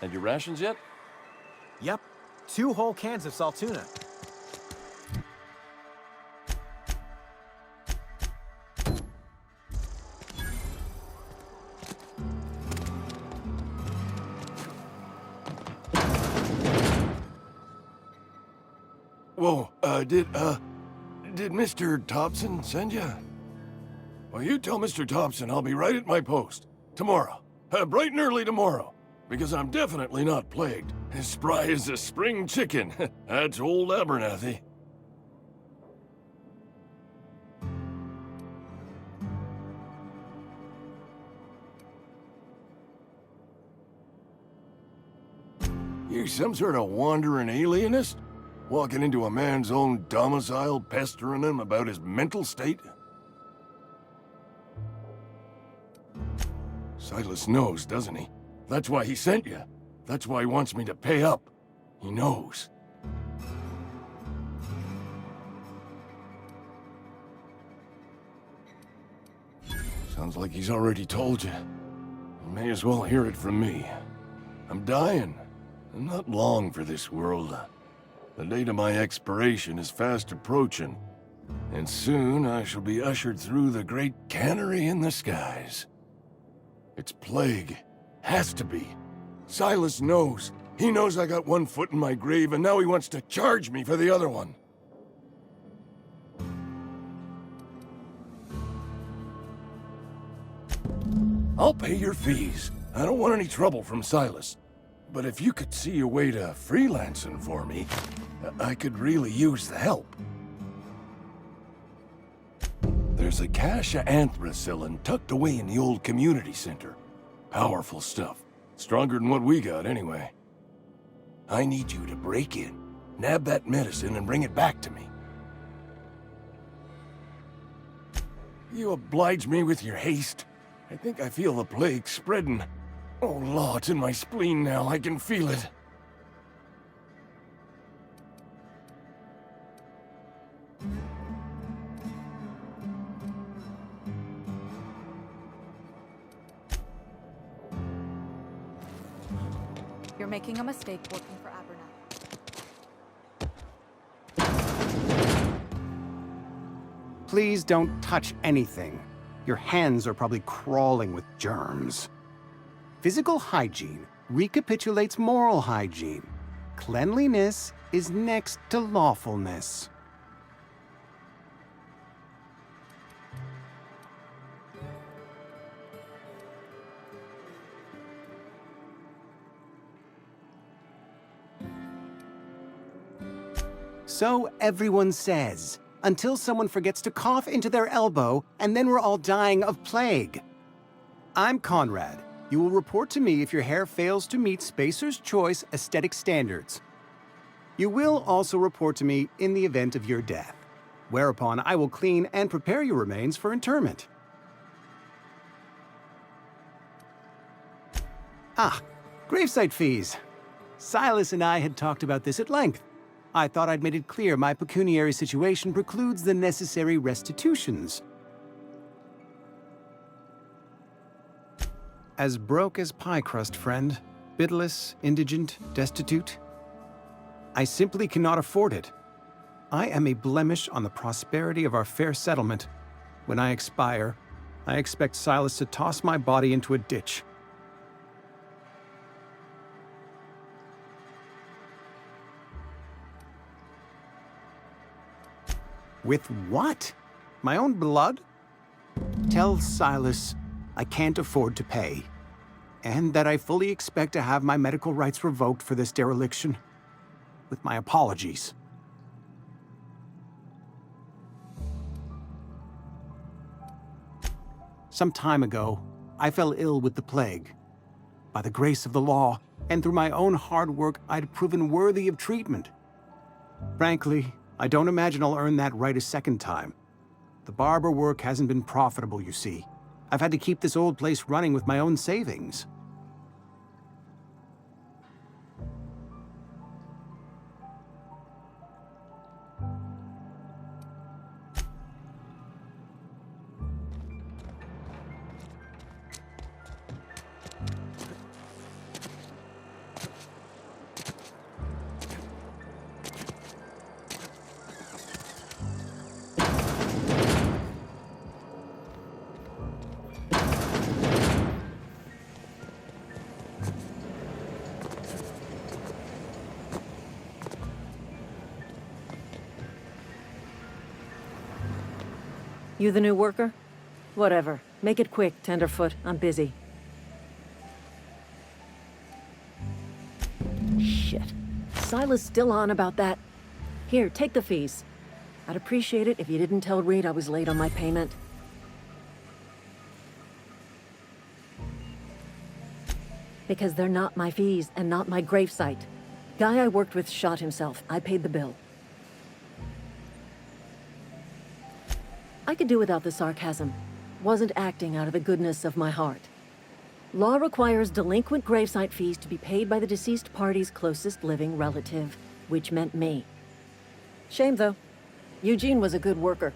And your rations yet? Yep, 2 whole cans of salt tuna. Whoa, did Mr. Thompson send you? Well, you tell Mr. Thompson I'll be right at my post. Tomorrow. Bright and early tomorrow. Because I'm definitely not plagued. As spry as a spring chicken. That's old Abernathy. You some sort of wandering alienist? Walking into a man's own domicile, pestering him about his mental state? Silas knows, doesn't he? That's why he sent you. That's why he wants me to pay up. He knows. Sounds like he's already told you. You may as well hear it from me. I'm dying. I'm not long for this world. The date of my expiration is fast approaching, and soon I shall be ushered through the great cannery in the skies. It's plague. Has to be. Silas knows. He knows I got one foot in my grave, and now he wants to charge me for the other one. I'll pay your fees. I don't want any trouble from Silas. But if you could see a way to freelancing for me, I could really use the help. There's a cache of anthracillin tucked away in the old community center. Powerful stuff. Stronger than what we got, anyway. I need you to break in, nab that medicine, and bring it back to me. You oblige me with your haste. I think I feel the plague spreading. Oh, Law, it's in my spleen now. I can feel it. You're making a mistake working for Abernathy. Please don't touch anything. Your hands are probably crawling with germs. Physical hygiene recapitulates moral hygiene. Cleanliness is next to lawfulness. So everyone says, until someone forgets to cough into their elbow, and then we're all dying of plague. I'm Conrad. You will report to me if your hair fails to meet Spacer's Choice aesthetic standards. You will also report to me in the event of your death, whereupon I will clean and prepare your remains for interment. Ah, gravesite fees. Silas and I had talked about this at length. I thought I'd made it clear my pecuniary situation precludes the necessary restitutions. As broke as pie crust, friend. Bidless, indigent, destitute. I simply cannot afford it. I am a blemish on the prosperity of our fair settlement. When I expire, I expect Silas to toss my body into a ditch. With what? My own blood? Tell Silas I can't afford to pay, and that I fully expect to have my medical rights revoked for this dereliction. With my apologies. Some time ago, I fell ill with the plague. By the grace of the law, and through my own hard work, I'd proven worthy of treatment. Frankly, I don't imagine I'll earn that right a second time. The barber work hasn't been profitable, you see. I've had to keep this old place running with my own savings. You the new worker? Whatever. Make it quick, Tenderfoot. I'm busy. Shit. Silas still on about that. Here, take the fees. I'd appreciate it if you didn't tell Reed I was late on my payment. Because they're not my fees and not my gravesite. Guy I worked with shot himself. I paid the bill. I could do without the sarcasm. Wasn't acting out of the goodness of my heart. Law requires delinquent gravesite fees to be paid by the deceased party's closest living relative, which meant me. Shame, though. Eugene was a good worker.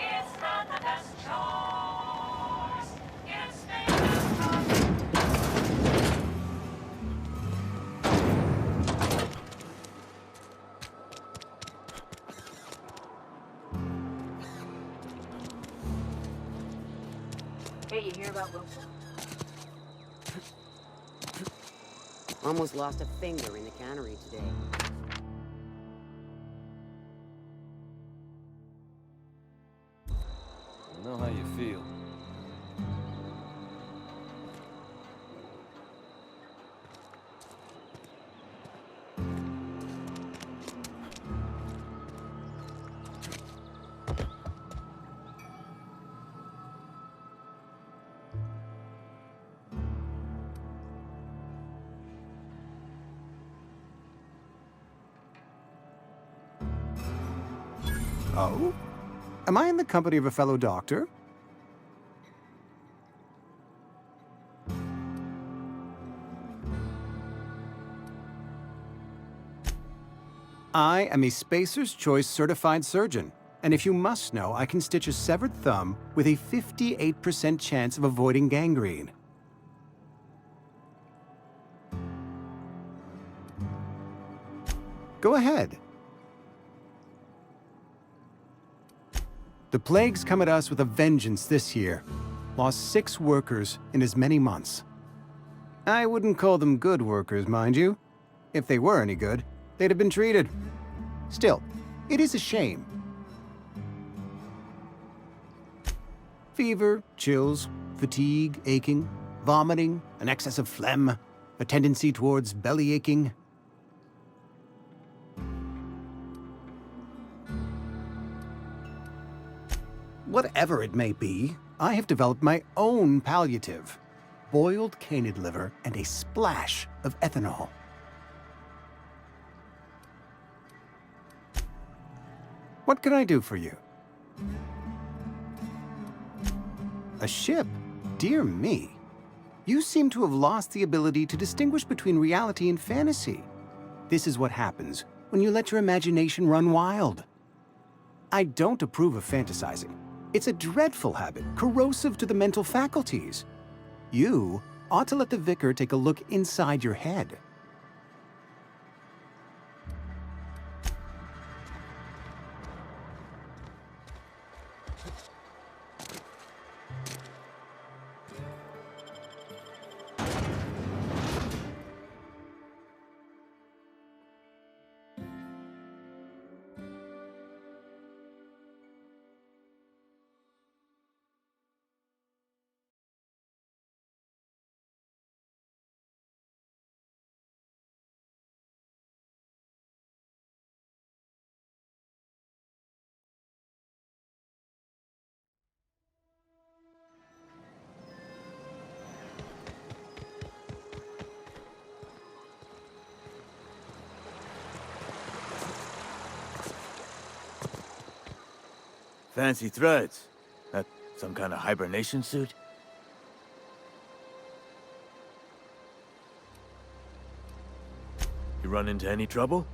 It's not the best choice. It's Hey, you hear about Wilson? Almost lost a finger in the cannery today. I know how you feel. Oh? Am I in the company of a fellow doctor? I am a Spacer's Choice certified surgeon, and if you must know, I can stitch a severed thumb with a 58% chance of avoiding gangrene. Go ahead. The plague's come at us with a vengeance this year. Lost 6 workers in as many months. I wouldn't call them good workers, mind you. If they were any good, they'd have been treated. Still, it is a shame. Fever, chills, fatigue, aching, vomiting, an excess of phlegm, a tendency towards belly aching. Whatever it may be, I have developed my own palliative. Boiled canid liver and a splash of ethanol. What can I do for you? A ship? Dear me. You seem to have lost the ability to distinguish between reality and fantasy. This is what happens when you let your imagination run wild. I don't approve of fantasizing. It's a dreadful habit, corrosive to the mental faculties. You ought to let the vicar take a look inside your head. Fancy threads. That some kind of hibernation suit? You run into any trouble?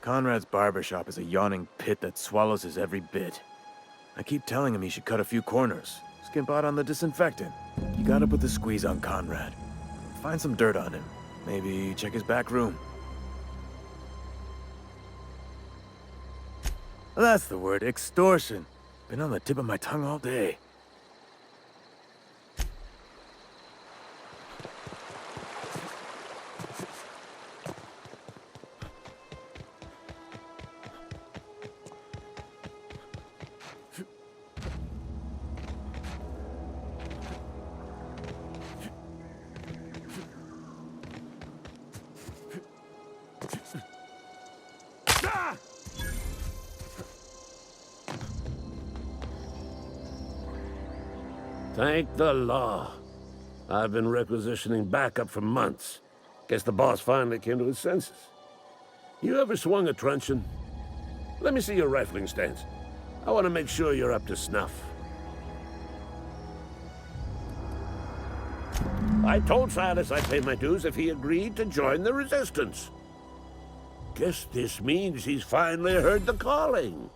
Conrad's barbershop is a yawning pit that swallows his every bit. I keep telling him he should cut a few corners, skimp out on the disinfectant. You gotta put the squeeze on Conrad. Find some dirt on him. Maybe check his back room. That's the word, extortion. Been on the tip of my tongue all day. Thank the law. I've been requisitioning backup for months. Guess the boss finally came to his senses. You ever swung a truncheon? Let me see your rifling stance. I want to make sure you're up to snuff. I told Silas I'd pay my dues if he agreed to join the resistance. Guess this means he's finally heard the calling.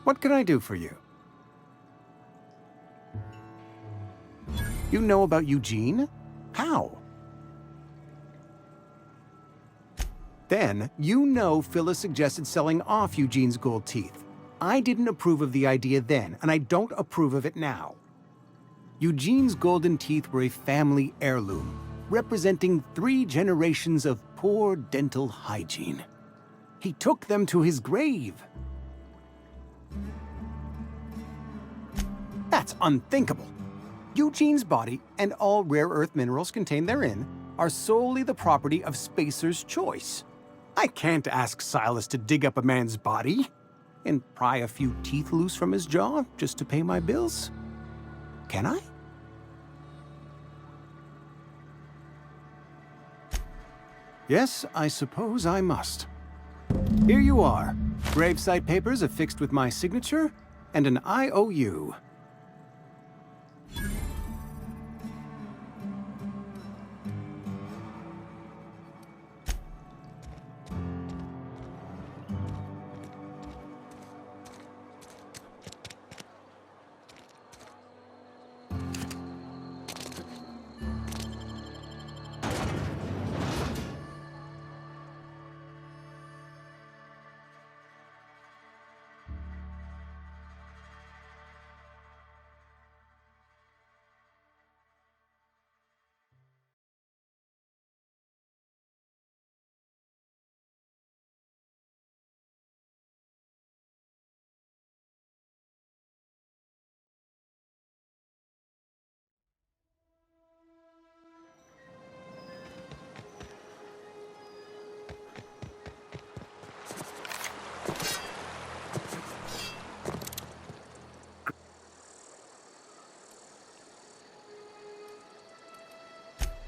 What can I do for you? You know about Eugene? How? Then, you know Phyllis suggested selling off Eugene's gold teeth. I didn't approve of the idea then, and I don't approve of it now. Eugene's golden teeth were a family heirloom, representing 3 generations of poor dental hygiene. He took them to his grave. That's unthinkable. Eugene's body and all rare earth minerals contained therein are solely the property of Spacer's Choice. I can't ask Silas to dig up a man's body and pry a few teeth loose from his jaw just to pay my bills. Can I? Yes, I suppose I must. Here you are. Gravesite papers affixed with my signature and an IOU.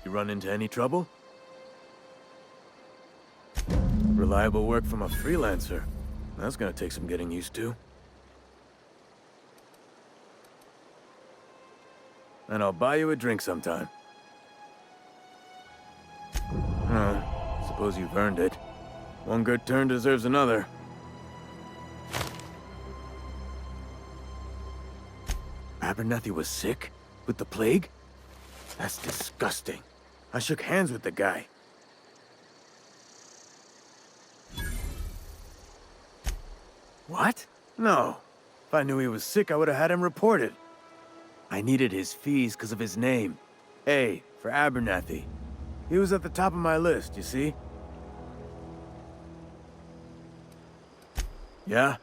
You run into any trouble? Reliable work from a freelancer. That's gonna take some getting used to. And I'll buy you a drink sometime. Suppose you've earned it. One good turn deserves another. Abernathy was sick? With the plague? That's disgusting. I shook hands with the guy. What? No. If I knew he was sick, I would have had him reported. I needed his fees because of his name. A, for Abernathy. He was at the top of my list, you see? Yeah?